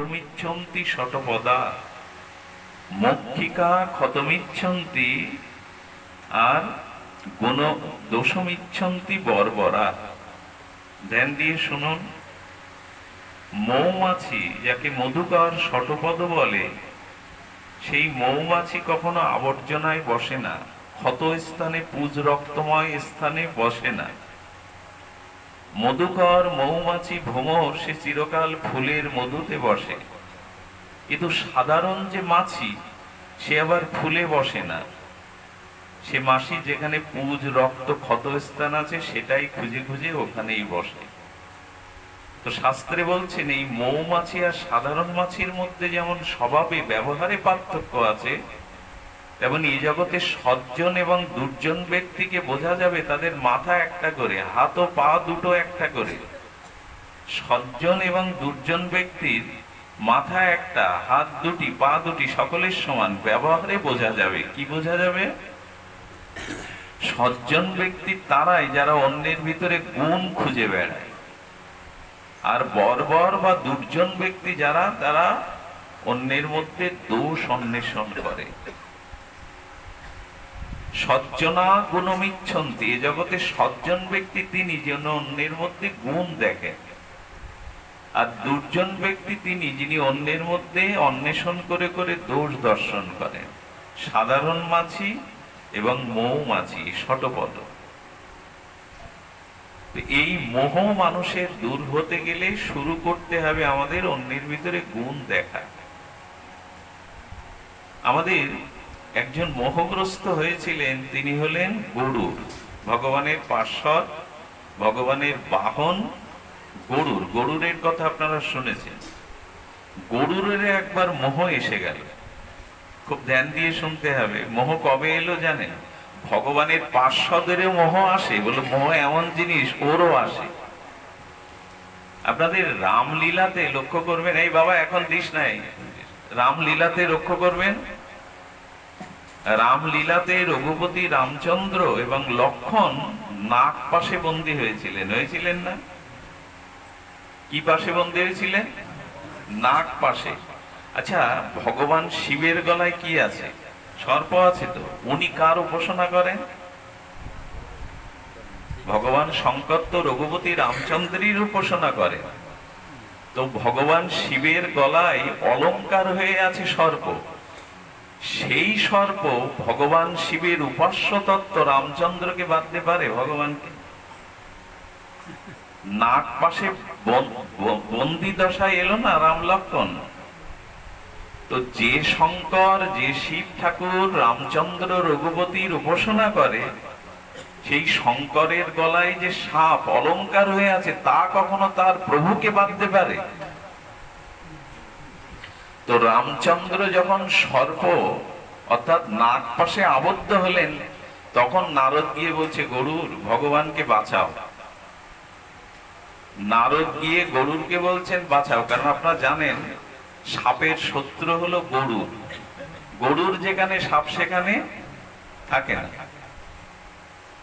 ধর্মিচ্ছন্তি শতপদা, মক্ষিকা ক্ষতমিচ্ছন্তি আর গুণ দোষমিচ্ছন্তি বর্বরা। ধ্যান দিয়ে শুনুন, মৌমাছি যাকে মধুকর শতপদ বলে, সেই মৌমাছি কখনো আবর্জনায় বসে না, ক্ষত স্থানে পুজ রক্তময় স্থানে বসে না। মধুকর মৌমাছি ভ্রমর সে চিরকাল ফুলের মধুতে বসে, কিন্তু সাধারণ যে মাছি সে আবার ফুলে বসে না, সে মাছি যেখানে পুজ রক্ত ক্ষত স্থান আছে সেটাই খুঁজে খুঁজে ওখানেই বসে। তো শাস্ত্রে বলছেন এই মৌমাছি আর সাধারণ মাছির মধ্যে যেমন স্বভাবে ব্যবহারে পার্থক্য আছে, তেমন এই জগতে সজ্জন এবং দুর্জন ব্যক্তিকে বোঝা যাবে তাদের মাথা একটা করে, হাত ও পা দুটো একটা করে। সজ্জন এবং দুর্জন ব্যক্তির মাথা একটা, হাত দুটি, পা দুটি সকলের সমান, ব্যবহারে বোঝা যাবে। কি বোঝা যাবে? সজ্জন ব্যক্তি তারাই যারা অন্যের ভিতরে গুণ খুঁজে বেড়ায়, আর বর্বর বা দুর্জন ব্যক্তি যারা, তারা অন্যের মধ্যে দোষ অন্বেষণ করে। সজ্জনা গুণমিচ্ছন্তি, এ জগতে সজ্জন ব্যক্তি তিনি যেন অন্যের মধ্যে গুণ দেখেন, আর দুর্জন ব্যক্তি তিনি যিনি অন্যের মধ্যে অন্বেষণ করে করে দোষ দর্শন করেন। সাধারণ মাছি এবং মৌমাছি শতপদ। এই মোহ মানুষের দূর হতে গেলে শুরু করতে হবে আমাদের অন্যের ভিতরে গুণ দেখা। আমাদের একজন মোহগ্রস্ত হয়েছিলেন, তিনি হলেন গরুর, ভগবানের পার্শ্বদ, ভগবানের বাহন গরুর। গরুরের কথা আপনারা শুনেছেন। গরুরের একবার মোহ এসে গেল, খুব ধ্যান দিয়ে শুনতে হবে। মোহ কবে এলো জানেন? ভগবানের পার্শ্বদেরও মোহ আসে, বলে মোহ এমন জিনিস ওরও আসে। আপনাদের রামলীলাতে লক্ষ্য করবেন, এই বাবা এখন দিস নাই, রামলীলাতে লক্ষ্য করবেন, রামলীলাতে রঘুপতি রামচন্দ্র এবং লক্ষ্মণ নাগ পাশে বন্দী হয়েছিলেন না? কি পাশে বন্দী হয়েছিলেন? নাগ পাশে। আচ্ছা, ভগবান শিবের গলায় কি আছে? সর্প আছে। তো উনি কার উপাসনা করেন? ভগবান শঙ্কর তো রঘুপতি রামচন্দ্রের উপাসনা করেন। তো ভগবান শিবের গলায় অলংকার হয়ে আছে সর্প। সেই সর্প ভগবান শিবের উপাস্য তত্ত্ব রামচন্দ্রকে বাঁধতে পারে? ভগবানকে নাগ পাশে বন্দি দশায় এলো না রাম লক্ষ্মণ। তো যে শঙ্কর, যে শিব ঠাকুর রামচন্দ্র রঘুপতির উপাসনা করে, সেই শঙ্করের গলায় যে সাপ অলংকার হয়ে আছে, তা কখনো তার প্রভুকে বাঁধতে পারে? তো রামচন্দ্র যখন সর্প অর্থাৎ নাগ পাশে আবদ্ধ হলেন, তখন নারদ গিয়ে বলছে, গরুর, ভগবানকে বাঁচাও। নারদ গিয়ে গরুরকে বলছেন বাঁচাও, কারণ আপনারা জানেন সাপের শত্রু হলো গরুর। গরুর যেখানে সাপ সেখানে থাকে না।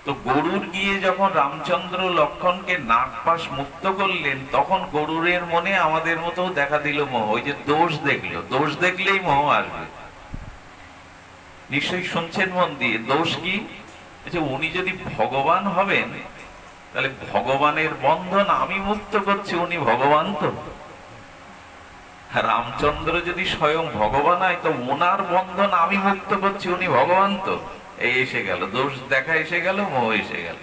তো গরুর গিয়ে যখন রামচন্দ্র লক্ষ্মণকে নাগপাশ মুক্ত করলেন, তখন গরুরের মনে আমাদের মতো দেখা দিল মোহ। ওই যে দোষ দেখলো, দোষ দেখলেই মোহ আসবে। নিশ্চয়ই শুনছেন মন দিয়ে। দোষ কি? উনি যদি ভগবান হবেন, তাহলে ভগবানের বন্ধন আমি মুক্ত করছি, উনি ভগবান তো। রামচন্দ্র যদি স্বয়ং ভগবান হয়, তো ওনার বন্ধন আমি মুক্ত করছি, উনি ভগবান তো। এই এসে গেল দোষ দেখা, এসে গেল মোহ, এসে গেল।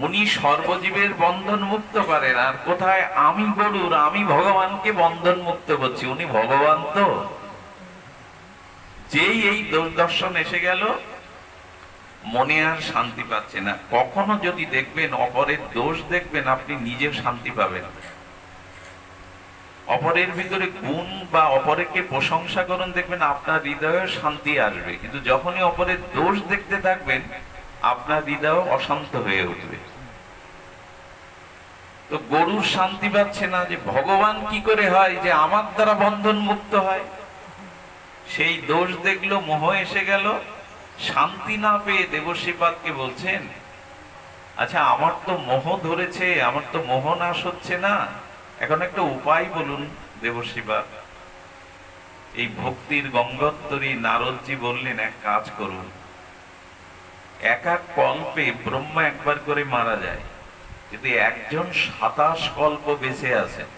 উনি সর্বজীবের বন্ধন মুক্ত করেন, আর কোথায় আমি গরুর, আমি ভগবানকে বন্ধন মুক্ত করছি, উনি ভগবান তো। যেই এই দোষ দর্শন এসে গেল, মনে আর শান্তি পাচ্ছে না। কখনো যদি দেখবেন অপরের দোষ দেখবেন, আপনি নিজেও শান্তি পাবেন। অপরের ভিতরে গুণ বা অপরকে প্রশংসা করুন, দেখবেন আপনার হৃদয়ে শান্তি আসবে। কিন্তু যখনই অপরের দোষ দেখতে থাকবেন, আপনার হৃদয় অশান্ত হয়ে উঠবে। তো গরুর শান্তি পাচ্ছে না যে ভগবান কি করে হয় যে আমার দ্বারা বন্ধন মুক্ত হয়। সেই দোষ দেখলো, মোহ এসে গেল, শান্তি না পেয়ে দেবশ্রীপাদকে বলছেন, আচ্ছা আমার তো মোহ ধরেছে, আমার তো মোহ নাশ হচ্ছে না, এখন একটা উপায় বলুন দেবশিবা। এই ভক্তির গঙ্গোত্তরী নারদজি বললেন, এক কাজ করুন, এক এক কল্পে ব্রহ্মা একবার করে মারা যায়, কিন্তু একজন 27 কল্প বেঁচে আছেন।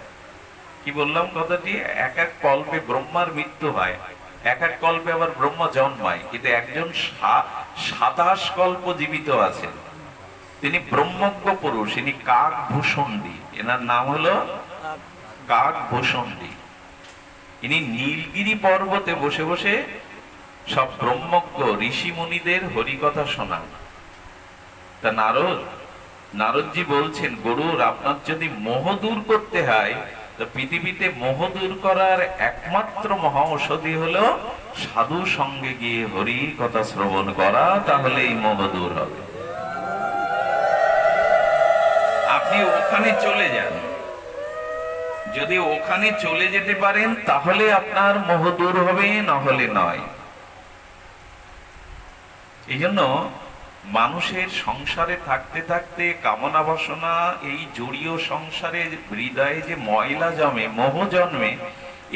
কি বললাম কথাটি? এক এক কল্পে ব্রহ্মার মৃত্যু হয়, এক এক কল্পে আবার ব্রহ্মা জন্মায়, কিন্তু একজন 27 কল্প জীবিত আছেন। তিনি ব্রহ্মজ্ঞ পুরুষ, ইনি কাকভূষণ্ডী। এনার নাম হলো কাকভূষণ্ডী। ইনি নীলগিরি পর্বতে বসে বসে সব ব্রহ্মজ্ঞ ঋষি মুনিদের হরিকথা শোনান। তা নারদজি বলছেন, গরুর, আপনার যদি মোহ দূর করতে হয়, তো পৃথিবীতে মোহ দূর করার একমাত্র মহা ঔষধি হলো সাধু সঙ্গে গিয়ে হরি কথা শ্রবণ করা, তাহলে এই মোহ দূর হবে। আপনি ওখানে চলে যান, যদি ওখানে চলে যেতে পারেন তাহলে আপনার মোহ দূর হবে, না হলে নয়। এই জন্য মানুষের সংসারে থাকতে থাকতে কামনা বাসনা, এই জড়ীয় সংসারে হৃদয়ে যে ময়লা জমে, মোহ জন্মে,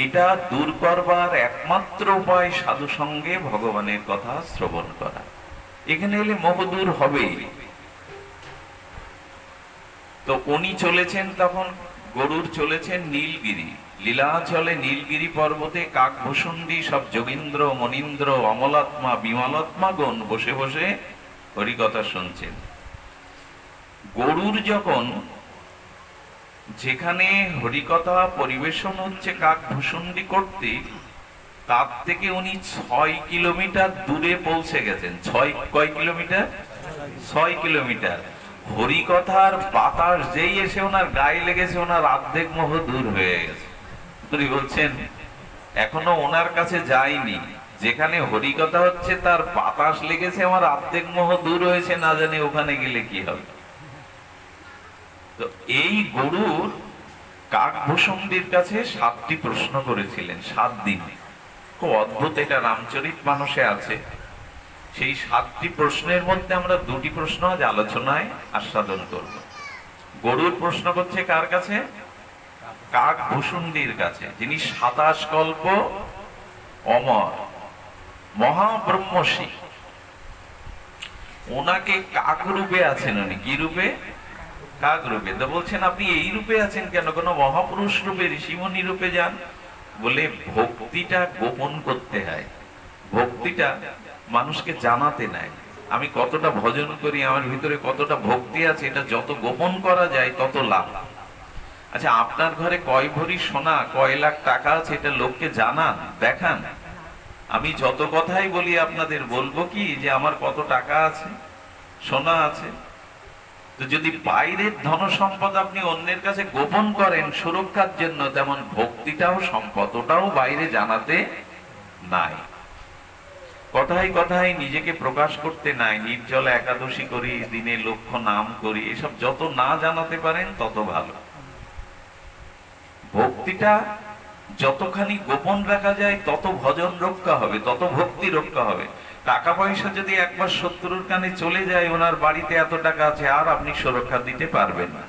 এটা দূর করবার একমাত্র উপায় সাধু সঙ্গে ভগবানের কথা শ্রবণ করা। এখানে এলে মোহ দূর হবেই। তো উনি চলেছেন, তখন গরুর চলেছেন নীলগিরি, লীলাচলে নীলগিরি পর্বতে কাকভূষণ্ডী সব যোগীন্দ্র মনীন্দ্র অমলাত্মা বিমলাত্মাগণ বসে বসে হরিকথা শুনছেন। গরুর যখন যেখানে হরিকথা পরিবেশন হচ্ছে কাকভূষণ্ডী করতে, তার থেকে উনি 6 কিলোমিটার দূরে পৌঁছে গেছেন। কয় কিলোমিটার? 6 কিলোমিটার। হরিকথার বাতাস যেই এসে ওনার গায়ে লেগেছে, ওনার অর্ধেক মোহ দূর হয়ে গেছে। উনি বলছেন, এখনো ওনার কাছে যায়নি, যেখানে হরিকথা হচ্ছে তার বাতাস লেগেছে, আমার অর্ধেক মোহ দূর হয়েছে, না জানি ওখানে গেলে কি হবে। তো এই গরুর কাকভূষণ্ডীর কাছে 7টি প্রশ্ন করেছিলেন 7 দিন। খুব অদ্ভুত, এটা রামচরিত মানসে আছে। সেই 7টি প্রশ্নের মধ্যে আমরা 2টি প্রশ্ন আজ আলোচনায় আস্বাদন করব। গরুর প্রশ্ন করছে কার কাছে? কাকভূষণ্ডীর কাছে, যিনি 27 কল্প অমর মহাব্রহ্মর্ষি। ওনাকে কাক রূপে আছেন উনি। কি রূপে? কাক রূপে। তো বলছেন, আপনি এই রূপে আছেন কেন? কোনো মহাপুরুষ রূপে, ঋষিমুনি রূপে যান। বলে, ভক্তিটা গোপন করতে হয়, ভক্তিটা মানুষকে জানাতে নাই। আমি কতটা ভজন করি, আমার ভিতরে কতটা ভক্তি আছে, এটা যত গোপন করা যায় তত লাভ। আচ্ছা, আপনার ঘরে কয় ভরি সোনা, কয় লাখ টাকা আছে, এটা লোককে জানান, দেখান। আমি যত কথাই বলি আপনাদের, বলবো কি যে আমার কত টাকা আছে, সোনা আছে? তো যদি বাইরের ধন সম্পদ আপনি অন্যের কাছে গোপন করেন সুরক্ষার জন্য, তেমন ভক্তিটাও সম্পদ, ওটাও বাইরে জানাতে নাই। কথায় কথায় নিজেকে প্রকাশ করতে নাই। নির্জলা একাদশী করি, দিনে লক্ষ নাম করি, এসব যত না জানাতে পারেন তত ভালো। ভক্তিটা যতখানি গোপন রাখা যায় তত ভজন রক্ষা হবে, তত ভক্তি রক্ষা হবে। টাকা পয়সা যদি একবার শত্রুর কানে চলে যায়, ওনার বাড়িতে এত টাকা আছে, আর আপনি সুরক্ষা দিতে পারবেন না।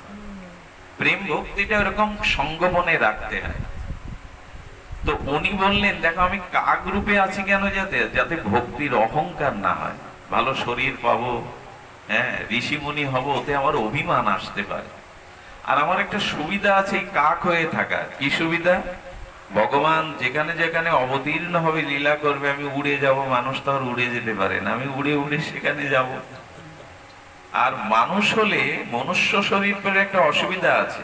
প্রেম ভক্তিটা এরকম সঙ্গোপনে রাখতে হয়। তো উনি বললেন, দেখো আমি কাক রূপে আছি কেন? যাতে ভক্তির অহংকার না হয়। ভালো শরীর পাবো, হ্যাঁ, ঋষিমুনি হব, ওতে আমার অভিমান আসতে পারে। আর আমার একটা সুবিধা আছে এই কাক হয়ে থাকা। কি সুবিধা? ভগবান যেখানে যেখানে অবতীর্ণ হবে, লীলা করবে, আমি উড়ে যাব। মানুষ তো আর উড়ে যেতে পারে না, আমি উড়ে উড়ে সেখানে যাব। আর মানুষ হলে মনুষ্য শরীর পেলে একটা অসুবিধা আছে।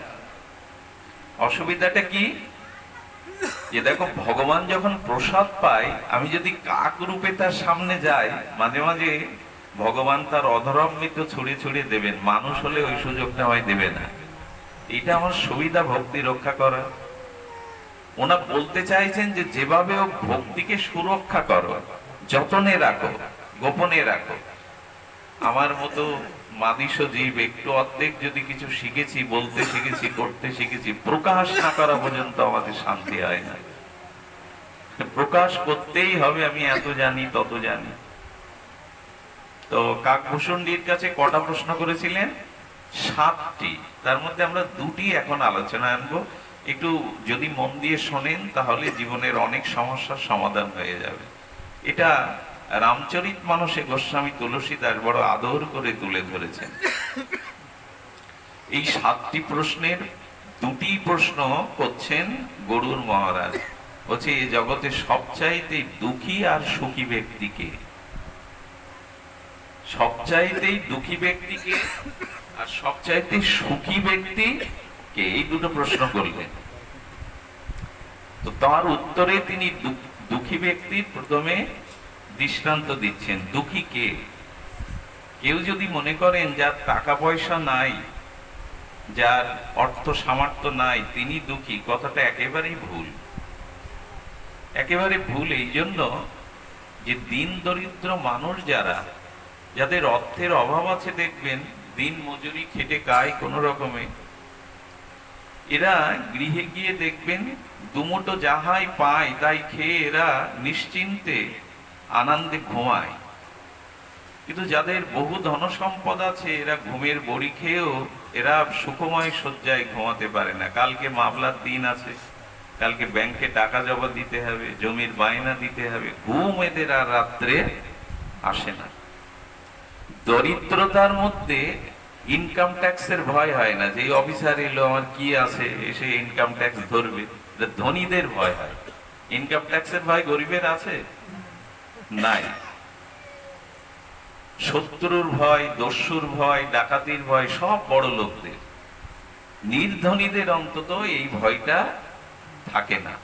অসুবিধাটা কি? যে দেখো, ভগবান যখন প্রসাদ পায়, আমি যদি কাক রূপে তার সামনে যাই, মাঝে মাঝে ভগবান তার অধরামৃত ছড়িয়ে ছড়িয়ে দেবেন। মানুষ হলে ওই সুযোগটা হয় দেবে না। এটা আমার সুবিধা, ভক্তি রক্ষা করা। ওনা বলতে চাইছেন যে যেভাবে ও ভক্তিকে সুরক্ষা করো, যতনে রাখো, গোপনে রাখো। আমার মতো মাদিস জীব একটু অর্ধেক যদি কিছু শিখেছি, বলতে শিখেছি, করতে শিখেছি, প্রকাশ না করা পর্যন্ত আমাদের শান্তি হয় না। প্রকাশ করতেই হবে, আমি এত জানি, তত জানি। তো কাকভূষণ্ডীর কাছে কটা প্রশ্ন করেছিলেন? 7টি। তার মধ্যে আমরা 2টি এখন আলোচনা আনবো। একটু যদি মন দিয়ে শোনেন তাহলে জীবনের অনেক সমস্যার সমাধান হয়ে যাবে। এটা রামচরিত মানসে গোস্বামী তুলসীদাস বড় আদর করে তুলে ধরেছেন। এই 7টি প্রশ্নের 2টি প্রশ্ন করছেন গরুর মহারাজ। বলছে এই জগতে সবচাইতে দুঃখী আর সুখী ব্যক্তিকে, সবচাইতেই দুঃখী ব্যক্তিকে আর সবচাইতে সুখী ব্যক্তি কে, এই দুটো প্রশ্ন করলেন। তো তার উত্তরে তিনি দুঃখী ব্যক্তির প্রথমে দৃষ্টান্ত দিচ্ছেন। দুঃখী কে? কেউ যদি মনে করেন যার টাকা পয়সা নাই, যার অর্থ সামর্থ্য নাই, তিনি দুঃখী, কথাটা একেবারেই ভুল। একেবারে ভুল এই জন্য যে দিন দরিদ্র মানুষ যারা, যাদের অর্থের অভাব আছে, দেখবেন দিন মজুরি খেটে খায় কোনো রকমে, এরা গৃহে গিয়ে দেখবেন দুমুঠো যাহাই পায় তাই খেয়ে এরা নিশ্চিন্তে আনন্দে ঘুমায়। কিন্তু যাদের বহু ধন সম্পদ আছে, এরা ঘুমের বড়ি খেয়েও এরা সুখময় শয্যায় ঘুমাতে পারে না। কালকে মামলার দিন আছে, কালকে ব্যাংকে টাকা জমা দিতে হবে, জমির বায়না দিতে হবে, ঘুম এদের আর রাত্রে আসে না। দরিদ্রতার মধ্যে ইনকাম ট্যাক্সের ভয় হয় না, যে অফিসার এলো আমার কি আছে এসে ইনকাম ট্যাক্স ধরবে। ধনীদের ভয় হয়, ইনকাম ট্যাক্সের ভয় গরিবের আছে নাই। শত্রুর ভয়, দস্যুর ভয়, ডাকাতির ভয় সব বড় লোকদের। নির্ধনীদের অন্তত এই ভয়টা থাকে না।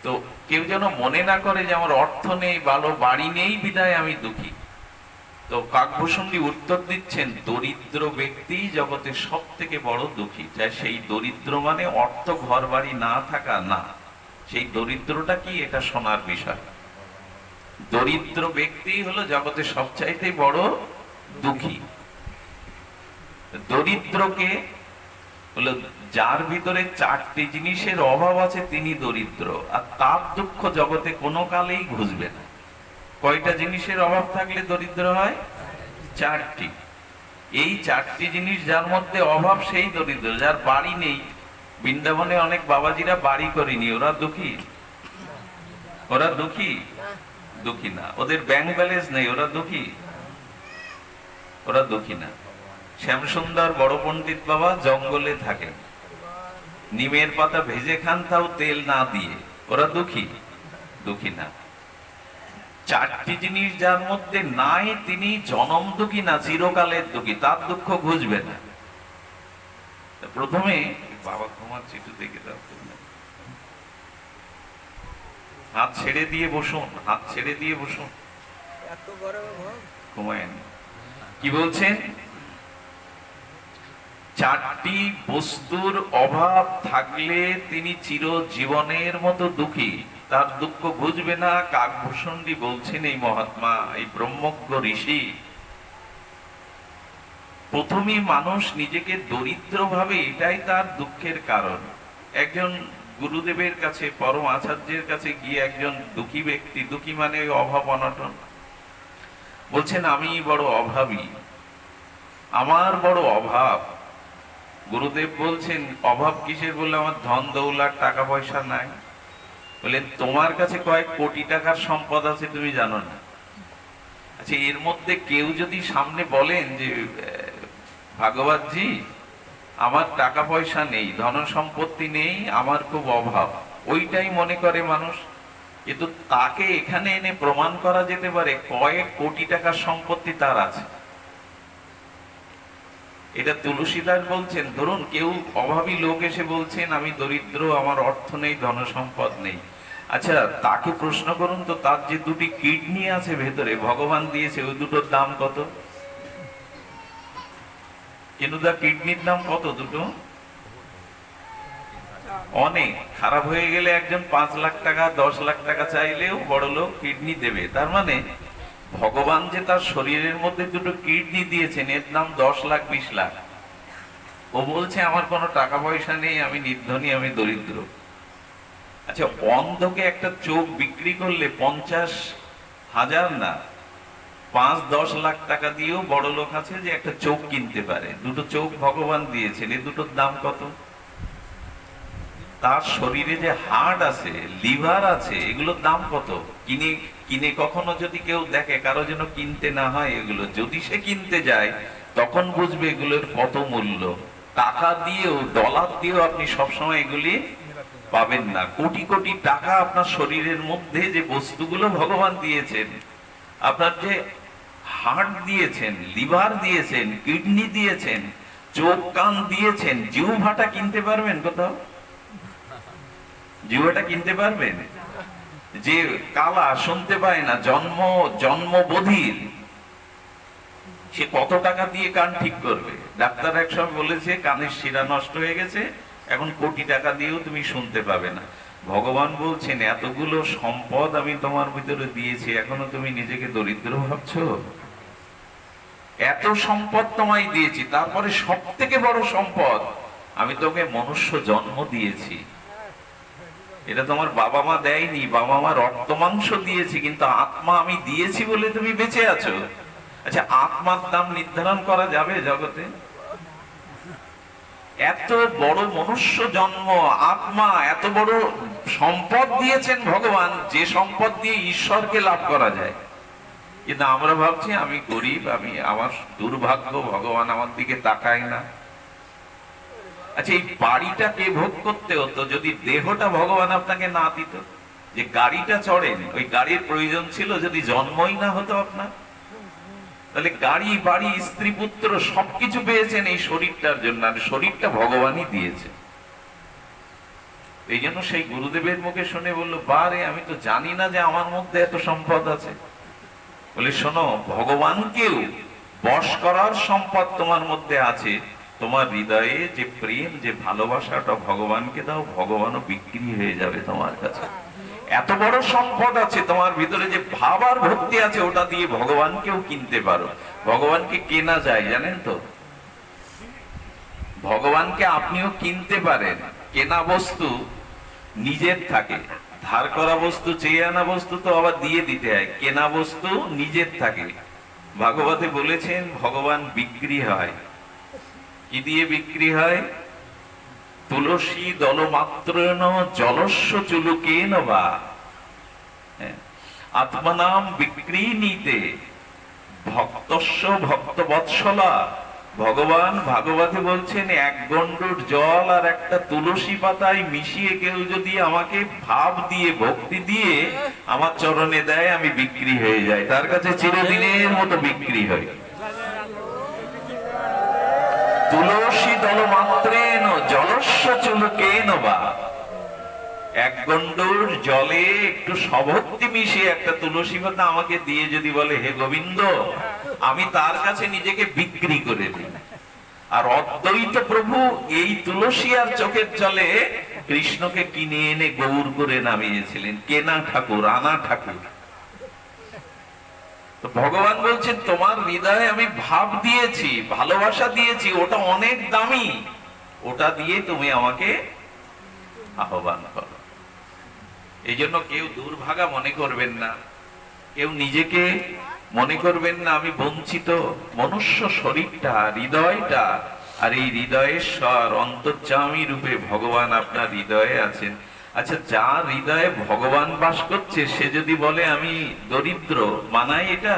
তো কেউ যেন মনে না করে যে আমার অর্থ নেই, ভালো বাড়ি নেই বিধায় আমি দুঃখী। তো কাকভূষণী উত্তর দিচ্ছেন, দরিদ্র ব্যক্তি জগতে সব থেকে বড় দুঃখী। চাই সেই দরিদ্র মানে অর্থ ঘর বাড়ি না থাকা না, সেই দরিদ্রটা কি এটা শোনার বিষয়। দরিদ্র ব্যক্তি হলো জগতে সবচাইতে বড় দুঃখী। দরিদ্রকে হলো যার ভিতরে 4টি জিনিসের অভাব আছে তিনি দরিদ্র, আর তার দুঃখ জগতে কোনো কালেই ঘুচবে না। কয়টা জিনিসের অভাব থাকলে দরিদ্র হয়? 4টি। এই 4টি জিনিস যার মধ্যে অভাব সেই দরিদ্র। যার বাড়ি নেই, বৃন্দাবনে অনেক বাবাজিরা বাড়ি করেনি, ওরা দুঃখী? ওরা দুঃখী? দুঃখী না। ওদের ব্যাংক ব্যালেন্স নেই, ওরা দুঃখী? ওরা দুঃখী না। শ্যামসুন্দর বড় পণ্ডিত বাবা জঙ্গলে থাকেন, নিমের পাতা ভেজে খান তাও তেল না দিয়ে, ওরা দুঃখী? দুঃখী না। 4টি জিনিস যার মধ্যে নাই তিনি জনম দুঃখী না, চিরকালের দুঃখী, তার দুঃখ ঘুচবে না। প্রথমে বাবা ঘুমাচ্ছে, একটু দেখে দাও, হাত ছেড়ে দিয়ে বসুন, হাত ছেড়ে দিয়ে বসুন, ঘুমায়েন। কি বলছেন? 4টি বস্তুর অভাব থাকলে তিনি চিরজীবনের মতো দুঃখী, তার দুঃখ বুঝবে না। কাকভূষণী বলছেন এই মহাত্মা, এই ব্রহ্মজ্ঞ ঋষি, প্রথমেই মানুষ নিজেকে দরিদ্র ভাবে, এটাই তার দুঃখের কারণ। একজন গুরুদেবের কাছে, পরম আচার্যের কাছে গিয়ে একজন দুঃখী ব্যক্তি, দুঃখী মানে অভাব অনটন, বলছেন আমি বড় অভাবী, আমার বড় অভাব। গুরুদেব বলছেন অভাব কিসের? বললে আমার ধন দৌলত টাকা পয়সা নাই। বললেন তোমার কাছে কয়েক কোটি টাকার সম্পদ আছে, তুমি জানো না? আচ্ছা, এর মধ্যে কেউ যদি সামনে বলেন যে ভাগবতজি আমার টাকা পয়সা নেই, ধন সম্পত্তি নেই, আমার খুব অভাব, ওইটাই মনে করে মানুষ। কিন্তু তাকে এখানে এনে প্রমাণ করা যেতে পারে কয়েক কোটি টাকার সম্পত্তি তার আছে। এটা তুলসীদাস বলছেন। ধরুন কেউ অভাবী লোক এসে বলছেন আমি দরিদ্র, আমার অর্থ নেই, ধন সম্পদ নেই। আচ্ছা, তাকে প্রশ্ন করুন তো, তার যে 2টি কিডনি আছে ভেতরে ভগবান দিয়েছে, ওই দুটোর দাম কত? কিন্তু তার কিডনির দাম কত? দুটো অনেক। খারাপ হয়ে গেলে একজন 5 লাখ টাকা 10 লাখ টাকা চাইলেও বড় লোক কিডনি দেবে। তার মানে ভগবান যে তার শরীরের মধ্যে 2টো কিডনি দিয়েছেন, এর দাম 10 লাখ 20 লাখ। ও বলছে আমার কোনো টাকা পয়সা নেই, আমি নির্ধনী, আমি দরিদ্র। আচ্ছা, অন্ধকে একটা চোখ বিক্রি করলে 50,000 না 5-10 লাখ টাকা দিয়েও বড় লোক আছে যে একটা চোখ কিনতে পারে। 2টো চোখ ভগবান দিয়েছেন, এই দুটোর দাম কত? তার শরীরে যে হার্ট আছে, লিভার আছে, এগুলোর দাম কত? কিনে কিনে কখনো যদি কেউ দেখে, কারো যেন কিনতে না হয় এগুলো, যদি সে কিনতে যায় তখন বুঝবে এগুলোর কত মূল্য। টাকা দিয়েও, ডলার দিয়েও আপনি সবসময় এগুলি পাবেন না। কোটি কোটি টাকা আপনার শরীরের মধ্যে যে বস্তুগুলো ভগবান দিয়েছেন, আপনার যে হার্ট দিয়েছেন, লিভার দিয়েছেন, কিডনি দিয়েছেন, চোখ কান দিয়েছেন, জিহ্বাটা কিনতে পারবেন কোথাও? জিহ্বাটা কিনতে পারবেন? যে কালা, শুনতে পায় না, জন্ম বধির, সে কত টাকা দিয়ে কান ঠিক করবে? ডাক্তার একসময় বলেছে কানের শিরা নষ্ট হয়ে গেছে, এখন কোটি টাকা দিয়েও তুমি শুনতে পাবে না। ভগবান বলছেন এতগুলো সম্পদ আমি তোমার ভিতরে দিয়েছি, এখনো তুমি নিজেকে দরিদ্র ভাবছো? এত সম্পদ তোমায় দিয়েছি, তারপরে সব থেকে বড় সম্পদ আমি তোকে মনুষ্য জন্ম দিয়েছি। এটা তোমার বাবা মা দেয়নি, বাবা মা রক্ত মাংস দিয়েছি, কিন্তু আত্মা আমি দিয়েছি বলে তুমি বেঁচে আছো। আচ্ছা, আত্মার দাম নির্ধারণ করা যাবে জগতে? এত বড় মনুষ্য জন্ম, আত্মা, এত বড় সম্পদ দিয়েছেন ভগবান, যে সম্পদ দিয়ে ঈশ্বরকে লাভ করা যায়। কিন্তু আমরা ভাবছি আমি গরিব, আমি, আমার দুর্ভাগ্য, ভগবান আমার দিকে তাকায় না। আচ্ছা, এই বাড়িটা কে ভোগ করতে হতো যদি দেহটা ভগবান আপনাকে না দিত? যে গাড়িটা চড়েন, ওই গাড়ির প্রয়োজন ছিল যদি জন্মই না হতো আপনার? তাহলে গাড়ি, বাড়ি, স্ত্রী, পুত্র সবকিছু পেয়েছেন এই শরীরটার জন্য, আর শরীরটা ভগবানই দিয়েছে। এই জন্য সেই গুরুদেবের মুখে শুনে বললো, বারে আমি তো জানি না যে আমার মধ্যে এত সম্পদ আছে। বলে, শোনো, ভগবানকেও বশ করার সম্পদ তোমার মধ্যে আছে। তোমার হৃদয়ে যে প্রেম, যে ভালোবাসাটা ভগবানকে দাও, ভগবানও বিক্রি হয়ে যাবে তোমার কাছে। এত বড় সম্পদ আছে তোমার ভিতরে, যে ভাব আর ভক্তি আছে, ওটা দিয়ে ভগবানকেও কিনতে পারো। ভগবানকে কেনা যায়, জানেন তো? ভগবানকে আপনিও কিনতে পারেন। কেনা বস্তু নিজের থাকে, ধার করা বস্তু, চেয়ে আনা বস্তু তো আবার দিয়ে দিতে হয়। কেনা বস্তু নিজের থাকে। ভাগবতে বলেছেন ভগবান বিক্রি হয়। কি দিয়ে বিক্রি হয়? তুলসী দলমাত্রেণ জলস্য চুলুকেন বা আত্মনাম বিক্রি নিতে ভক্তস্য ভক্তবৎসলা। ভগবান ভাগবতে বলছেন, এক গন্ডুর জল আর একটা তুলসী পাতায় মিশিয়ে কেউ যদি আমাকে ভাব দিয়ে, ভক্তি দিয়ে আমার চরণে দেয়, আমি বিক্রি হয়ে যাই, তার কাছে চিরদিনের মতো বিক্রি হয়। তুলসী দল মাত্রেন জলস্য চুলুকেন বা। এক গন্ডুর জলে একটু সভক্তি মিশিয়ে একটা তুলসী পাতা আমাকে দিয়ে যদি বলে, হে গোবিন্দ, আমি তার কাছে নিজেকে বিক্রি করে দিই। আর অদ্বৈত প্রভু এই তুলসী আর চোখের জলে কৃষ্ণকে কিনে এনে গৌর করে নামিয়েছিলেন। কেনা ঠাকুর, আনা ঠাকুর। তো ভগবান বলছেন, তোমার হৃদয়ে আমি ভাব দিয়েছি, ভালোবাসা দিয়েছি, ওটা অনেক দামি, ওটা দিয়ে তুমি আমাকে আহ্বান করো। এই জন্য কেউ দুর্ভাগা মনে করবেন না, কেউ নিজেকে মনে করবেন না আমি বঞ্চিত। মনুষ্য শরীরটা, হৃদয়টা, আর এই হৃদয়েশ্বর অন্তর্যামী রূপে ভগবান আপনার হৃদয়ে আছেন। আচ্ছা, যার হৃদয়ে ভগবান বাস করছে সে যদি বলে আমি দরিদ্র, মানায় এটা?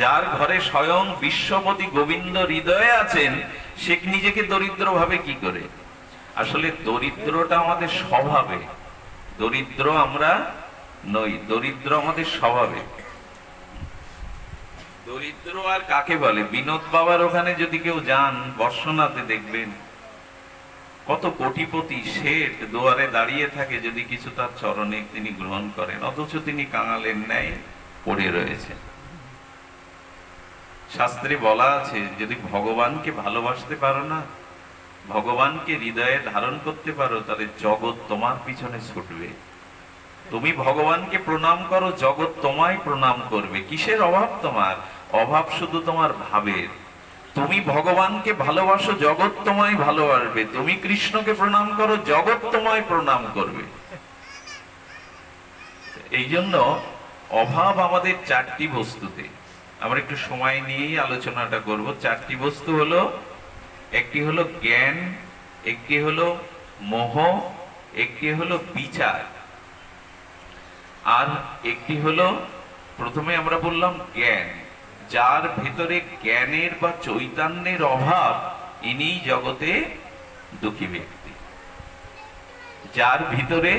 যার ঘরে স্বয়ং বিশ্বপতি গোবিন্দ হৃদয়ে আছেন, সে নিজেকে দরিদ্র ভাবে কি করে? আসলে দরিদ্রটা আমাদের স্বভাবে, দরিদ্র আমরা নই, দরিদ্র আমাদের স্বভাবে। দরিদ্র আর কাকে বলে? বিনোদ বাবার ওখানে যদি কেউ যান বর্ষনাতে, দেখবেন কত কোটিপতি শেঠ দুয়ারে দাঁড়িয়ে থাকে, যদি কিছু তার চরণে তিনি গ্রহণ করেন, অথচ তিনি কাঙালের ন্যায় পড়ে রয়েছে। শাস্ত্রে বলা আছে, যদি ভগবানকে ভালোবাসতে পারো না, ভগবানকে হৃদয়ে ধারণ করতে পারো, তাহলে জগৎ তোমার পিছনে ছুটবে। তুমি ভগবানকে প্রণাম করো, জগৎ তোমায় প্রণাম করবে। কিসের অভাব তোমার? অভাব শুধু তোমার ভাবের। তুমি ভগবানকে ভালোবাসো, জগৎ তোমায় ভালোবাসবে। তুমি কৃষ্ণকে প্রণাম করো, জগৎ তোমায় প্রণাম করবে। এই জন্য অভাব আমাদের চারটি বস্তুতে। আমরা একটু সময় নিয়েই আলোচনাটা করব। চারটি বস্তু হলো, একটি হলো জ্ঞান, একটি হলো মোহ, একটি হলো বিচার, আর একটি হলো, প্রথমে আমরা বললাম জ্ঞান। যার ভেতরে জ্ঞানের বা চৈতন্যের অভাব, ইনি জগতে দুঃখী ব্যক্তি। যার ভিতরে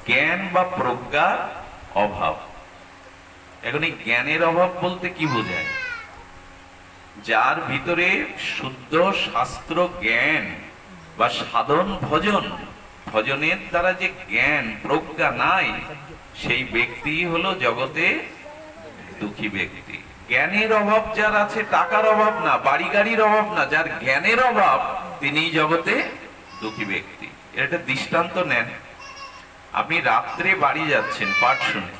জ্ঞান বা প্রজ্ঞার অভাব। এখন এই জ্ঞানের অভাব বলতে কি বোঝায়? যার ভিতরে শুদ্ধ শাস্ত্র জ্ঞান বা সাধন ভজন, ভজনের দ্বারা যে জ্ঞান প্রজ্ঞা নাই, সেই ব্যক্তি হলো জগতে দুঃখী ব্যক্তি। জ্ঞানের অভাব যার আছে, টাকার অভাব না, বাড়ি গাড়ির অভাব না, যার জ্ঞানের অভাব, তিনি জগতে দুঃখী ব্যক্তি। এর একটা দৃষ্টান্ত নেন। আপনি রাত্রে বাড়ি যাচ্ছেন পাঠ শুনে,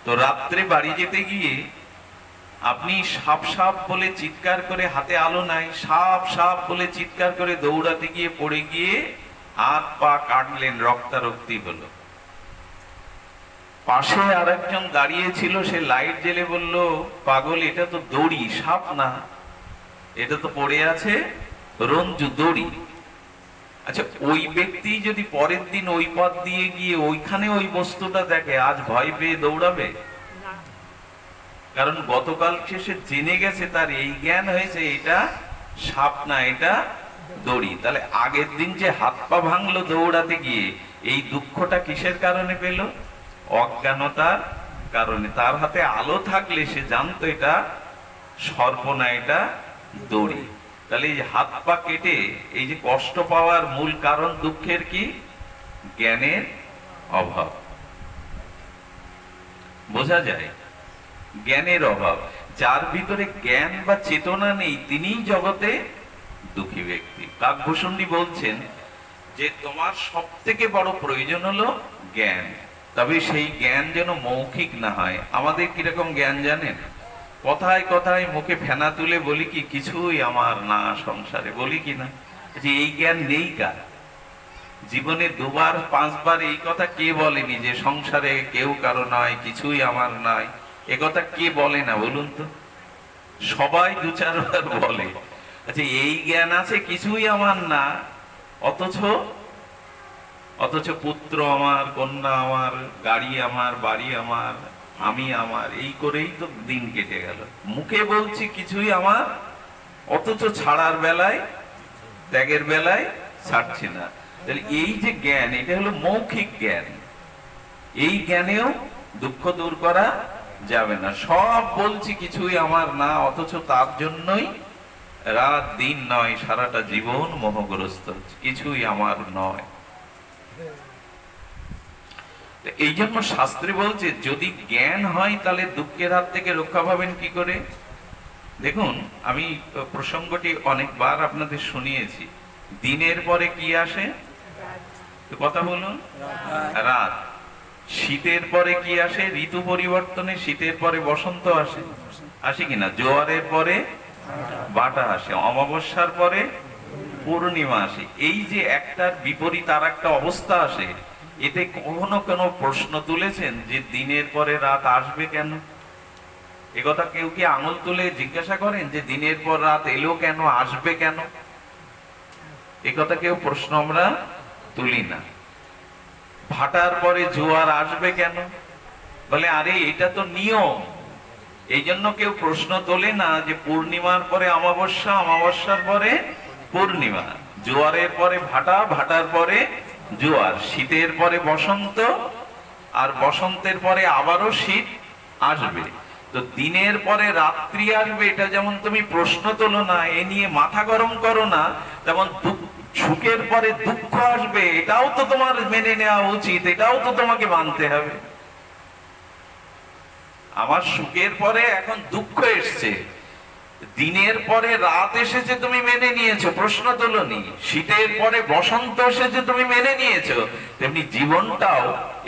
তো রাত্রে বাড়ি যেতে গিয়ে আপনি সাপ সাপ বলে চিৎকার করে, হাতে আলো নাই, সাপ সাপ বলে চিৎকার করে দৌড়াতে গিয়ে পড়ে গিয়ে হাত পা কাটলেন, রক্তারক্তি হলো। পাশে আরেকজন দাঁড়িয়ে ছিল, সে লাইট জেলে বলল, পাগল, এটা তো দড়ি, সাপ না, এটা তো পড়ে আছে রঞ্জু, দড়ি। আচ্ছা, ওই ব্যক্তি যদি পরের দিন ওই পথ দিয়ে গিয়ে ওইখানে ওই বস্তুটা দেখে, আজ ভয় পেয়ে দৌড়াবে? কারণ গতকাল সে জেনে গেছে, তার এই জ্ঞান হয়েছে এটা সাপ না, এটা দড়ি। তাহলে আগের দিন যে হাত পা ভাঙলো দৌড়াতে গিয়ে, এই দুঃখটা কিসের কারণে পেল? অজ্ঞানতার কারণে। তার হাতে আলো থাকলে সে জানতো এটা সর্প না, এটা দড়ি। তাহলে এই হাত পা কেটে এই যে কষ্ট পাওয়ার মূল কারণ দুঃখের কি? জ্ঞানের অভাব। বোঝা যায়, জ্ঞানের অভাব। যার ভিতরে জ্ঞান বা চেতনা নেই, তিনিই জগতে দুঃখী ব্যক্তি। কাকভূষণী বলছেন যে তোমার সব থেকে বড় প্রয়োজন হলো জ্ঞান, তবে সেই জ্ঞান যেন মৌখিক না হয়। আমাদের কিরকম জ্ঞান জানেন? কথায় কথায় মুখে ফেনা তুলে বলি কি, কিছুই আমার না সংসারে, বলি কি না? যে এই জ্ঞান নেই কার? জীবনে দুবার পাঁচবার এই কথা কে বলেনি যে সংসারে কেউ কারো নয়, কিছুই আমার নয়? এ কথা কে বলে না বলুন তো? সবাই দু চারবার বলে। আচ্ছা, এই জ্ঞান আছে কিছুই আমার না, অথচ পুত্র আমার, কন্যা আমার, গাড়ি আমার, বাড়ি আমার, আমি আমার, এই করেই তো দিন কেটে গেল। মুখে বলছি কিছুই আমার, অথচ ছাড়ার বেলায়, ত্যাগের বেলায় ছাড়ছি না। তাহলে এই যে জ্ঞান, এটা হলো মৌখিক জ্ঞান। এই জ্ঞানেও দুঃখ দূর করা যাবে না। সব বলছি কিছুই আমার না, অথচ তার জন্যই রাত দিন নয়, সারাটা জীবন মোহগ্রস্ত, কিছুই আমার নয়। এই জন্য শাস্ত্রে বলছে, যদি জ্ঞান হয় তাহলে দুঃখের হাত থেকে রক্ষা পাবেন কি করে? দেখুন, আমি প্রসঙ্গটি অনেকবার আপনাদের শুনিয়েছি। দিনের পরে কি আসে? কথা বলুন, রাত। শীতের পরে কি আসে? ঋতু পরিবর্তনে শীতের পরে বসন্ত আসে, আসে কিনা? জোয়ারের পরে বাটা আসে, অমাবস্যার পরে পূর্ণিমা আসে। এই যে একটার বিপরীত আর একটা অবস্থা আসে, এতে কখনো কোনো প্রশ্ন তুলেছেন যে দিনের পরে রাত আসবে কেন? একথা কেউ কি আঙুল তুলে জিজ্ঞাসা করেন যে দিনের পর রাত এলো কেন, আসবে কেন? একথা কেউ প্রশ্ন আমরা তুলি না। ভাটার পরে জোয়ার আসবে কেন? বলে আরে এটা তো নিয়ম। এই জন্য কেউ প্রশ্ন তোলে না যে পূর্ণিমার পরে অমাবস্যা, অমাবস্যার পরে পূর্ণিমা, জোয়ারের পরে ভাটা, ভাটার পরে জোয়ার, শীতের পরে বসন্ত, আর বসন্তের পরে আবারও শীত আসবে। তো দিনের পরে রাত্রি আসবে, এটা যেমন তুমি প্রশ্ন তোলো না, এ নিয়ে মাথা গরম করো না, তেমন সুখের পরে দুঃখ আসবে, এটাও তো তোমার মেনে নেওয়া উচিত, এটাও তো তোমাকে মানতে হবে। আমার সুখের পরে এখন দুঃখ এসছে, দিনের পরে রাত এসেছে, তুমি মেনে নিয়েছো, প্রশ্ন তোলনি। শীতের পরে বসন্ত এসেছে, তুমি মেনে নিয়েছো। তেমনি জীবনটাও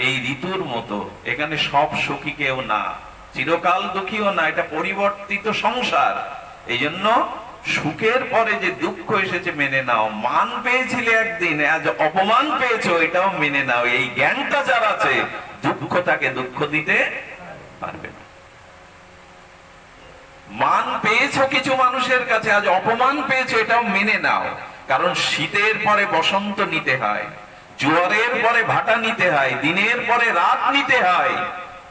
এই ঋতুর মতো, এখানে সব সুখী কেউ না, চিরকাল দুঃখীও না, এটা পরিবর্তিত সংসার। এই জন্য সুখের পরে যে দুঃখ এসেছে মেনে নাও। মান পেয়েছিলে একদিন, আজ অপমান পেয়েছো, এটাও মেনে নাও। এই জ্ঞানটা যার আছে, দুঃখ তাকে দুঃখ দিতে পারবে না। মান পেয়েছো কিছু মানুষের কাছে, আজ অপমান পেয়েছো, এটাও মেনে নাও। কারণ শীতের পরে বসন্ত নিতে হয়, জোয়ারের পরে ভাটা নিতে হয়, দিনের পরে রাত নিতে হয়,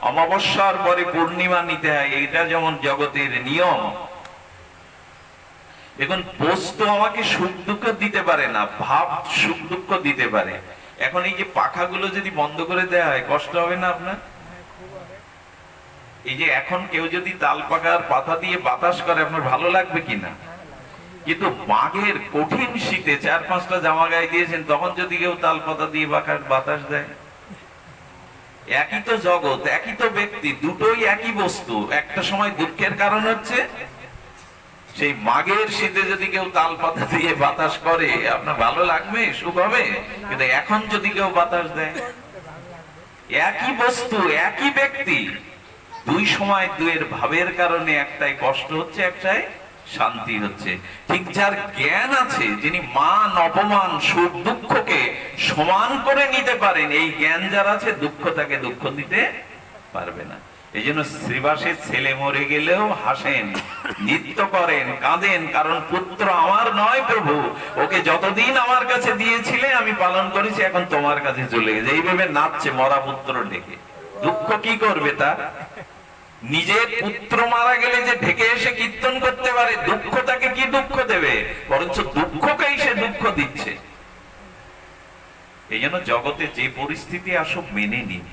অমাবস্যার পরে পূর্ণিমা নিতে হয়। এটা যেমন জগতের নিয়ম। এখন বস্তু আমাকে সুখ দুঃখ দিতে পারে না, ভাব সুখ দুঃখ দিতে পারে। এখন এই যে পাখাগুলো যদি বন্ধ করে দেওয়া হয়, কষ্ট হবে না আপনার? এই যে এখন কেউ যদি তাল পাখার পাতা দিয়ে বাতাস করে, আপনার ভালো লাগবে কিনা? কিন্তু মাঘের কঠিন শীতে 4-5টা জামা গায়ে দিয়েছেন, তখন যদি কেউ তাল পাতা দিয়ে বাতাস দেয়, একই তো জগৎ, একই তো ব্যক্তি, দুটোই একই বস্তু। একটা সময় দুঃখের কারণ হচ্ছে, সেই মাঘের শীতে যদি কেউ তাল পাতা দিয়ে বাতাস করে, আপনার ভালো লাগবে, সুখ হবে? কিন্তু এখন যদি কেউ বাতাস দেয়, একই বস্তু, একই ব্যক্তি, দুই সময় দুয়ের ভাবের কারণে একটাই কষ্ট হচ্ছে, একটাই শান্তি হচ্ছে। ঠিক যার জ্ঞান আছে, যিনি মান অপমান সুখ দুঃখকে সমান করে নিতে পারেন, এই জ্ঞান যার আছে, দুঃখ তাকে দুঃখ দিতে পারবে না। এই জন্য শ্রীবাসের ছেলে মরে গেলেও হাসেন, নৃত্য করেন, কাঁদেন, কারণ পুত্র আমার নয় প্রভু, ওকে যতদিন আমার কাছে দিয়েছিলে আমি পালন করেছি, এখন তোমার কাছে চলে গেছে। এইভাবে নাচছে মরা পুত্র ডেকে। দুঃখ কি করবে তার? নিজের পুত্র মারা গেলে যে ঢেকে এসে কীর্তন করতে পারে, দুঃখ তাকে কি দুঃখ দেবে? বরঞ্চ দুঃখকেই সে দুঃখ দিচ্ছে। এই জন্য জগতে যে পরিস্থিতি আসুক মেনে নিন।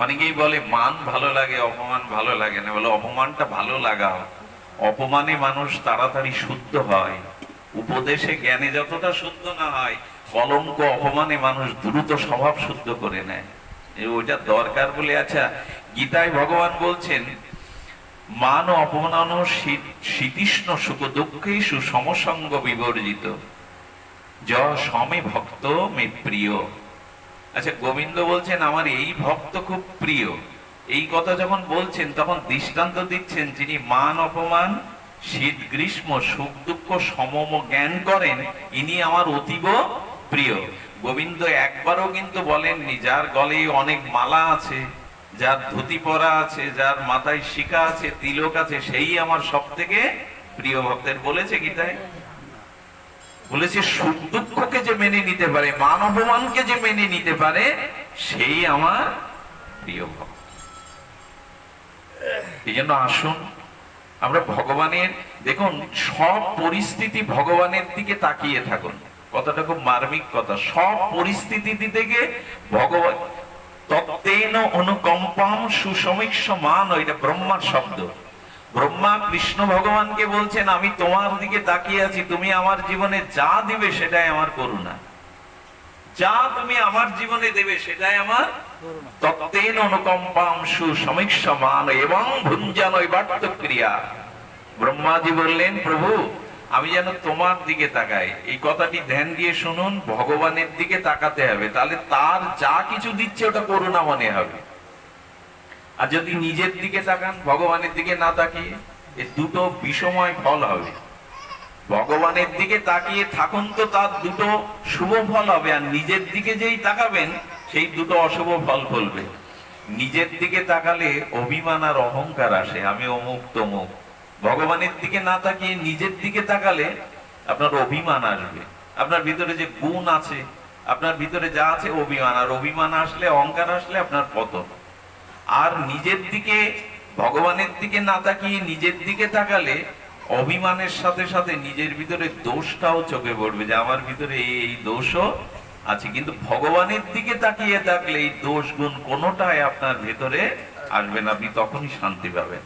অনেকেই বলে মান ভালো লাগে, অপমান ভালো লাগে না। বলে অপমানটা ভালো লাগাও। অপমানে মানুষ তাড়াতাড়ি শুদ্ধ হয়, উপদেশে জ্ঞানে যতটা শুদ্ধ না হয়, কলঙ্ক অপমানে মানুষ দ্রুত স্বভাব শুদ্ধ করে নেয়। ওইটা দরকার বলে। আচ্ছা, গীতায় ভগবান বলছেন, মান ও অপমান শীতৃষ্ণ সুখ দুঃখেষু সমসঙ্গ বিবর্জিত, য সমে ভক্ত মে প্রিয়। আচ্ছা, গোবিন্দ বলছেন আমার এই ভক্ত খুব প্রিয়। এই কথা যখন বলছেন, তখন দৃষ্টান্ত দিচ্ছেন, যিনি মান অপমান শীত গ্রীষ্ম সুখ দুঃখ সমম জ্ঞান করেন, ইনি আমার অতীব প্রিয়। গোবিন্দ একবারও কিন্তু বলেননি যার গলে অনেক মালা আছে, যার ধুতি পরা আছে, যার মাথায় শিখা আছে, তিলক আছে, সেই আমার সব থেকে প্রিয় ভক্তের। বলেছে গীতায়? বলেছে সুখ দুঃখকে যে মেনে নিতে পারে, মান অপমানকে যে মেনে নিতে পারে, সেই আমার প্রিয় ভক্ত। এই জন্য আসুন আমরা ভগবানের, দেখুন সব পরিস্থিতি ভগবানের দিকে তাকিয়ে থাকুন। কথাটা খুব মার্মিক কথা। সব পরিস্থিতি থেকে ভগবান তত্ত্বেন অনুকম্পাম সুসমীক্ষ মান, এটা ব্রহ্মার শব্দ। ব্রহ্মা কৃষ্ণ ভগবানকে বলছেন, আমি তোমার দিকে তাকিয়ে আছি, তুমি আমার জীবনে যা দিবে সেটাই আমার করুণা, যা তুমি আমার জীবনে দেবে সেটাই আমার তত্ত্বেন অনুকম্পাম সুসমীক্ষ মান এবং ভুঞ্জানয় বার্ত ক্রিয়া। ব্রহ্মাজি বললেন, প্রভু আমি যেন তোমার দিকে তাকাই। এই কথাটি ধ্যান দিয়ে শুনুন, ভগবানের দিকে তাকাতে হবে, তাহলে তার যা কিছু দিচ্ছে ওটা করুণা মনে হবে। আর যদি নিজের দিকে তাকান, ভগবানের দিকে না তাকিয়ে, এই দুটো বিষময় ফল হবে। ভগবানের দিকে তাকিয়ে থাকুন তো তার দুটো শুভ ফল হবে, আর নিজের দিকে যেই তাকাবেন সেই দুটো অশুভ ফল ফলবে। নিজের দিকে তাকালে অভিমান আর অহংকার আসে, আমি অমুক তমুক। ভগবানের দিকে না তাকিয়ে নিজের দিকে তাকালে আপনার অভিমান আসবে। আপনার ভিতরে যে গুণ আছে, আপনার ভিতরে যা আছে অভিমান, আর অভিমান আসলে, অহংকার আসলে আপনার পতন। আর নিজের দিকে, ভগবানের দিকে না তাকিয়ে নিজের দিকে তাকালে অভিমানের সাথে সাথে নিজের ভিতরে দোষটাও চোখে পড়বে, যে আমার ভিতরে এই দোষও আছে। কিন্তু ভগবানের দিকে তাকিয়ে থাকলে এই দোষ গুণ কোনোটাই আপনার ভেতরে আসবে না, আপনি তখনই শান্তি পাবেন।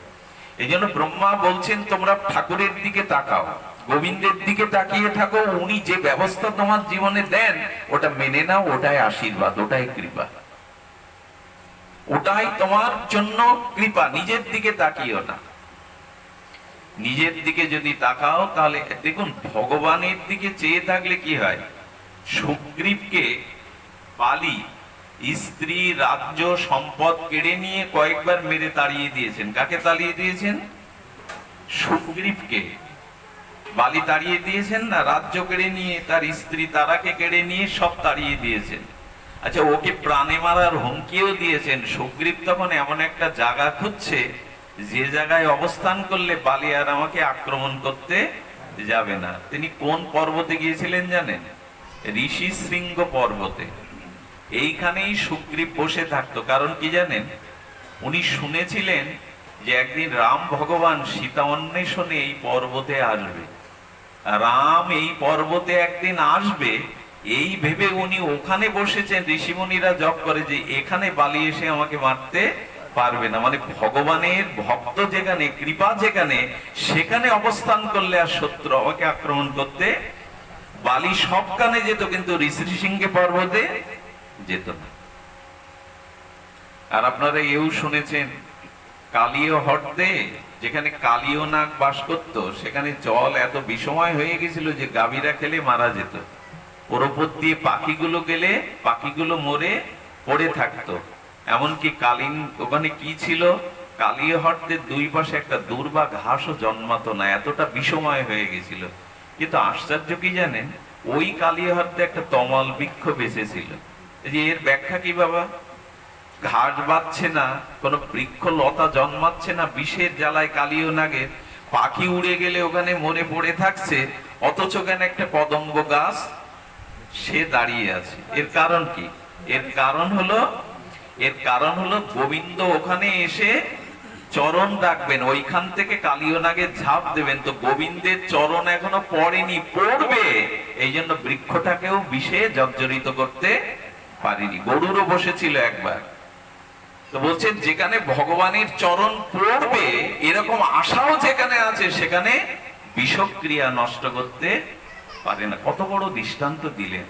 এই জন্য ব্রহ্মা বলছেন, তোমরা ঠাকুরের দিকে তাকাও, গোবিন্দের দিকে তাকিয়ে থাকো, উনি যে ব্যবস্থা তোমার জীবনে দেন ওটা মেনে নাও, ওটাই আশীর্বাদ, ওটাই কৃপা, ওটাই তোমার জন্য কৃপা। নিজের দিকে তাকিও না। নিজের দিকে যদি তাকাও তাহলে দেখুন, ভগবানের দিকে চেয়ে থাকলে কি হয়। সুগ্রীবকে বালি স্ত্রী, রাজ্য, সম্পদ কেড়ে নিয়ে কয়েকবার মেরে তাড়িয়ে দিয়েছেন। কাকে তাড়িয়ে দিয়েছেন? সুগ্রীবকে বালি তাড়িয়ে দিয়েছেন না, রাজ্য কেড়ে নিয়ে, তার স্ত্রী তারাকে কেড়ে নিয়ে সব তাড়িয়ে দিয়েছেন। আচ্ছা, ওকে প্রাণে মারার হুমকিও দিয়েছেন। সুগ্রীব তখন এমন একটা জায়গা খুঁজছে যে জায়গায় অবস্থান করলে বালি আর আমাকে আক্রমণ করতে যাবে না। তিনি কোন পর্বতে গিয়েছিলেন জানেন? ঋষি শৃঙ্গ পর্বতে। এইখানেই সুগ্রীব বসে থাকতো। কারণ কি জানেন? উনি শুনেছিলেন যে একদিন রাম ভগবান সীতা অন্বেষণে এই পর্বতে আসবে, রাম এই পর্বতে একদিন আসবে, এই ভেবে উনি ওখানে বসেছেন। ঋষিমুনিরা জপ করে যে এখানে বালি এসে আমাকে মারতে পারবে না, মানে ভগবানের ভক্ত যেখানে, কৃপা যেখানে, সেখানে অবস্থান করলে আর শত্রু আমাকে আক্রমণ করতে, বালি সবখানে যেত কিন্তু ঋষিশৃঙ্গে পর্বতে যেত না। আর আপনারা এও শুনেছেন কালীয় হ্রদে, যেখানে কালীয় নাগ বাস করত, সেখানে জল এত বিষময় হয়ে গেছিল যে গাভীরা খেলে মারা যেত। ওর উপর দিয়ে পাখিগুলো গেলে পাখিগুলো মরে পড়ে থাকতো। এমনকি কালীন ওখানে কি ছিল, কালীয় হ্রদের দুই পাশে একটা দুর্বা ঘাসও জন্মাতো না, এতটা বিষময় হয়ে গেছিল। কিন্তু আশ্চর্য কি জানেন? ওই কালীয় হ্রদে একটা তমাল বৃক্ষ বেঁচেছিল। যে এর ব্যাখ্যা কি বাবা? ঘাস বাঁধছে না, কোন বৃক্ষ লতা জন্মাচ্ছে না, বিষের জ্বালায় কালীয় নাগের, পাখি উড়ে গেলে ওখানে মরে পড়ে থাকছে, অথচ কেন একটা কদম্ব গাছ সে দাঁড়িয়ে আছে। এর কারণ কি? এর কারণ হলো গোবিন্দ ওখানে এসে চরণ রাখবেন, ওইখান থেকে কালীয় নাগের ঝাঁপ দেবেন। তো গোবিন্দের চরণ এখনো পড়েনি, পড়বে, এই জন্য বৃক্ষটাকেও বিষে জর্জরিত করতে পারিনি। গরুরও বসেছিল একবার। তো বলছেন যেখানে ভগবানের চরণ পড়বে, এরকম আশাও যেখানে আছে, সেখানে বিষক্রিয়া নষ্ট করতে পারে না। কত বড় দৃষ্টান্ত দিলেন!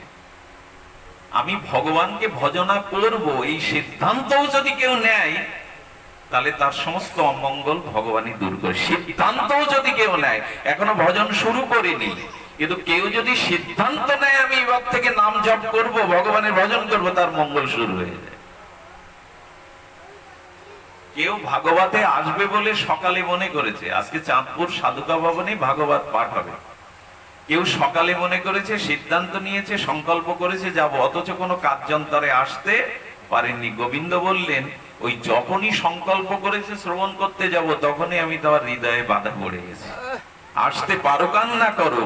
আমি ভগবানকে ভজনা করব, এই সিদ্ধান্তও যদি কেউ নেয়, তাহলে তার সমস্ত অমঙ্গল ভগবানই দূর করে। সিদ্ধান্তও যদি কেউ নেয়, এখনো ভজন শুরু করিনি, কিন্তু কেউ যদি সিদ্ধান্ত নেয় আমি এবার থেকে নাম জপ করব, ভগবানের ভজন করব, তার মঙ্গল শুরু হয়ে যায়। কেউ ভাগবতে আসবে বলে সকালে মনে করেছে আজকে চাঁদপুর সাধুকা ভবনে ভাগবত পাঠ হবে, কেউ সকালে মনে করেছে, সিদ্ধান্ত নিয়েছে, সংকল্প করেছে যাব, অথচ কোনো কার্যান্তরে আসতে পারেননি। গোবিন্দ বললেন ওই যখনই সংকল্প করেছে শ্রবণ করতে যাব, তখনই আমি তোমার হৃদয়ে বাধা পড়ে গেছি। আসতে পারো কান না করো,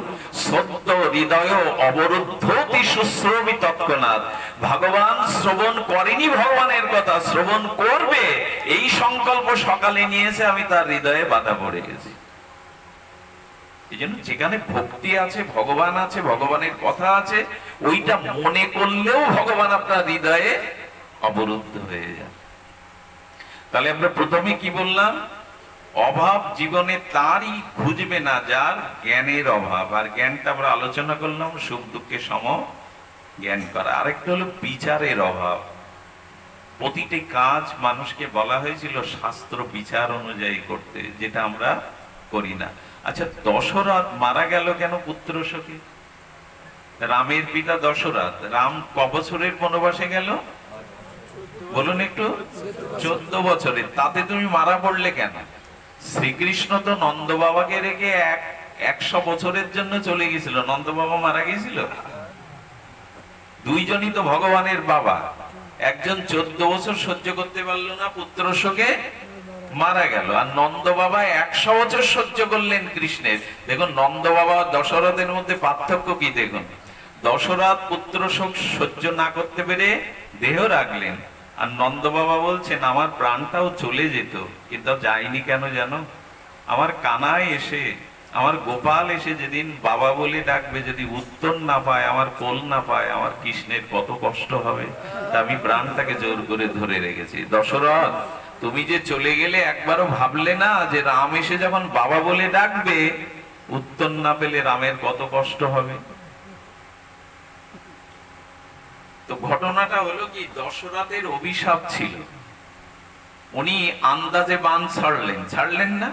সত্য হৃদয় অবরুদ্ধতি শুশ্রবি তৎক্ষণাৎ। ভগবান শ্রবণ করেনি ভগবানের কথা, শ্রবণ করবে এই সংকল্প সকালে নিয়েছে, আমি তার হৃদয়ে বাধা পড়ে গেছি। এই জন্য যেখানে ভক্তি আছে, ভগবান আছে, ভগবানের কথা আছে, ওইটা মনে করলেও ভগবান আপনার হৃদয়ে অবরুদ্ধ হয়ে যায়। তাহলে আমরা প্রথমে কি বললাম? অভাব জীবনে তারই খুঁজবে না যার জ্ঞানের অভাব। আর জ্ঞানটা আমরা আলোচনা করলাম সুখ দুঃখের সম জ্ঞান করা। আরেকটা হলো বিচারের অভাব। প্রতিটি কাজ মানুষকে বলা হয়েছিল শাস্ত্র বিচার অনুযায়ী করতে, যেটা আমরা করি না। আচ্ছা, দশরথ মারা গেল কেন পুত্র শোকে? রামের পিতা দশরথ, রাম ক বছরের বনবাসে গেল বলুন একটু? 14 বছরের। তাতে তুমি মারা পড়লে কেন? শ্রীকৃষ্ণ তো নন্দ বাবাকে রেখে 100 বছরের জন্য চলে গেছিল, নন্দ বাবা মারা গেছিল? দুইজনই তো ভগবানের বাবা। একজন 14 বছর সহ্য করতে পারলো না, পুত্র শোকে মারা গেল। আর নন্দ বাবা 100 বছর সহ্য করলেন কৃষ্ণের। দেখুন নন্দ বাবা দশরথের মধ্যে পার্থক্য কি দেখুন। দশরথ পুত্র শোক সহ্য না করতে পেরে দেহ রাখলেন, আর নন্দ বাবা বলছেন আমার প্রাণটাও চলে যেত, কিন্তু যায়নি কেন জানো? আমার কানাই এসে, আমার গোপাল এসে যেদিন বাবা বলে ডাকবে, যদি উত্তর না পায়, আমার কোল না পায়, আমার কৃষ্ণের কত কষ্ট হবে। তা আমি প্রাণটাকে জোর করে ধরে রেখেছি। দশরথ, তুমি যে চলে গেলে একবারও ভাবলে না যে রাম এসে যখন বাবা বলে ডাকবে, উত্তর না পেলে রামের কত কষ্ট হবে? তো ঘটনাটা হলো কি, দশরথের অভিশাপ ছিল। উনি আন্দাজে বান ছাড়লেন না?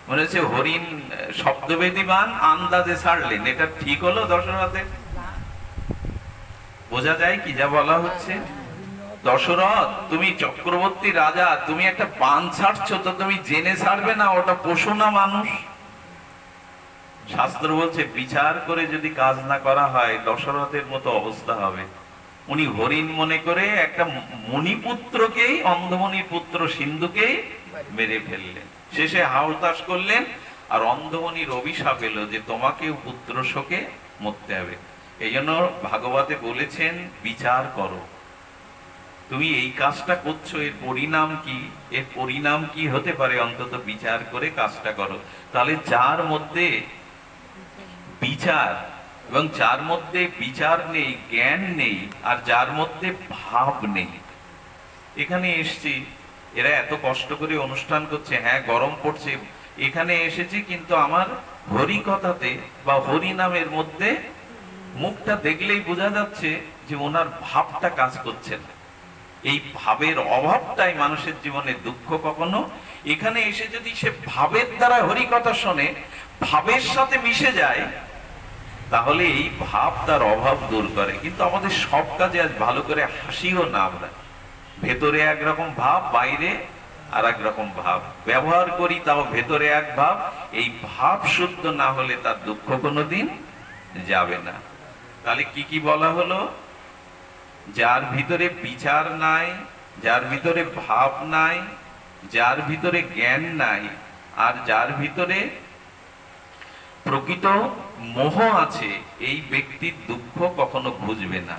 মনে হচ্ছে হরিণ শব্দবেদী বান আন্দাজে ছাড়লেন। এটা ঠিক হলো দশরথের? বোঝা যায় কি যা বলা হচ্ছে? দশরথ, তুমি চক্রবর্তী রাজা, তুমি একটা বান ছাড়ছো, তো তুমি জেনে ছাড়বে না? ওটা পশু না মানুষ? শাস্ত্র বলছে বিচার করে যদি কাজ না করা হয়, দশরথের মতো অবস্থা হবে। উনি হরিণ মনে করে একটা মণিপুত্রকেই, অন্ধমণির পুত্র সিন্ধুকেই মেরে ফেললেন। শেষে হাউতাস করলেন, আর অন্ধমণির অভিশাপ এলো যে তোমাকেও পুত্র শোকে মরতে হবে। এই জন্য ভাগবতে বলেছেন বিচার করো, তুমি এই কাজটা করছো, এর পরিণাম কি, এর পরিণাম কি হতে পারে, অন্তত বিচার করে কাজটা করো। তাহলে যার মধ্যে বিচার, এবং যার মধ্যে বিচার নেই, জ্ঞান নেই, আর যার মধ্যে ভাব নেই, এখানে এসছি, এরা এত কষ্ট করে অনুষ্ঠান করছে, হ্যাঁ গরম পড়ছে, এখানে এসেছি, কিন্তু আমার হরি কথাতে বা হরি নামের মধ্যে মুখটা দেখলেই বোঝা যাচ্ছে যে ওনার ভাবটা কাজ করছে না। এই ভাবের অভাবটাই মানুষের জীবনে দুঃখ। কখনো এখানে এসে যদি সে ভাবের দ্বারা হরি কথা শোনে, ভাবের সাথে মিশে যায়, তাহলে এই ভাব তার অভাব দূর করে। কিন্তু আমাদের সব কাজে আজ ভালো করে হাসিও না, আমরা ভেতরে একরকম ভাব, বাইরে আর এক রকম ভাব ব্যবহার করি, তাও ভেতরে এক ভাব। এই ভাব শুদ্ধ না হলে তার দুঃখ কোনোদিন যাবে না। তাহলে কি কি বলা হলো? যার ভিতরে বিচার নাই, যার ভিতরে ভাব নাই, যার ভিতরে জ্ঞান নাই, আর যার ভিতরে প্রকৃত মোহ আছে, এই ব্যক্তির দুঃখ কখনো বুঝবে না।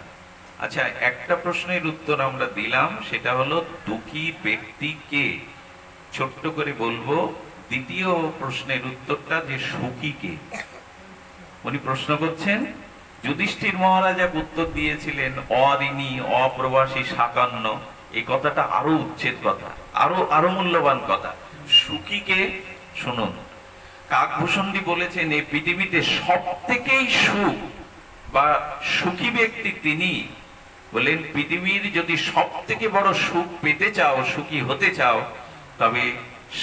আচ্ছা, একটা প্রশ্নের উত্তর আমরা দিলাম, সেটা হলো দুঃখী ব্যক্তি কে? ছোট্ট করে বলবো। দ্বিতীয় প্রশ্নের উত্তরটা যে সুখী কে। উনি প্রশ্ন করছেন, যুধিষ্ঠির মহারাজা উত্তর দিয়েছিলেন অঋণী অপ্রবাসী সাকান্ন। এই কথাটা আরো উচ্ছেদ কথা, আরো মূল্যবান কথা। সুখী কে? শুনুন, কাকভূষণজি বলেছেন এই পৃথিবীতে সব থেকেই সুখ বা সুখী ব্যক্তি তিনি। বলেন পৃথিবীর যদি সব থেকে বড় সুখ পেতে চাও, সুখী হতে চাও, তবে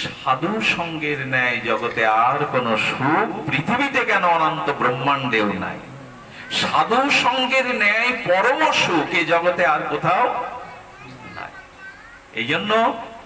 সাধু সঙ্গের ন্যায় জগতে আর কোন সুখ পৃথিবীতে কেন অনন্ত ব্রহ্মাণ্ডেও নাই। সাধু সঙ্গের ন্যায় পরম সুখ এ জগতে আর কোথাও নাই। এই জন্য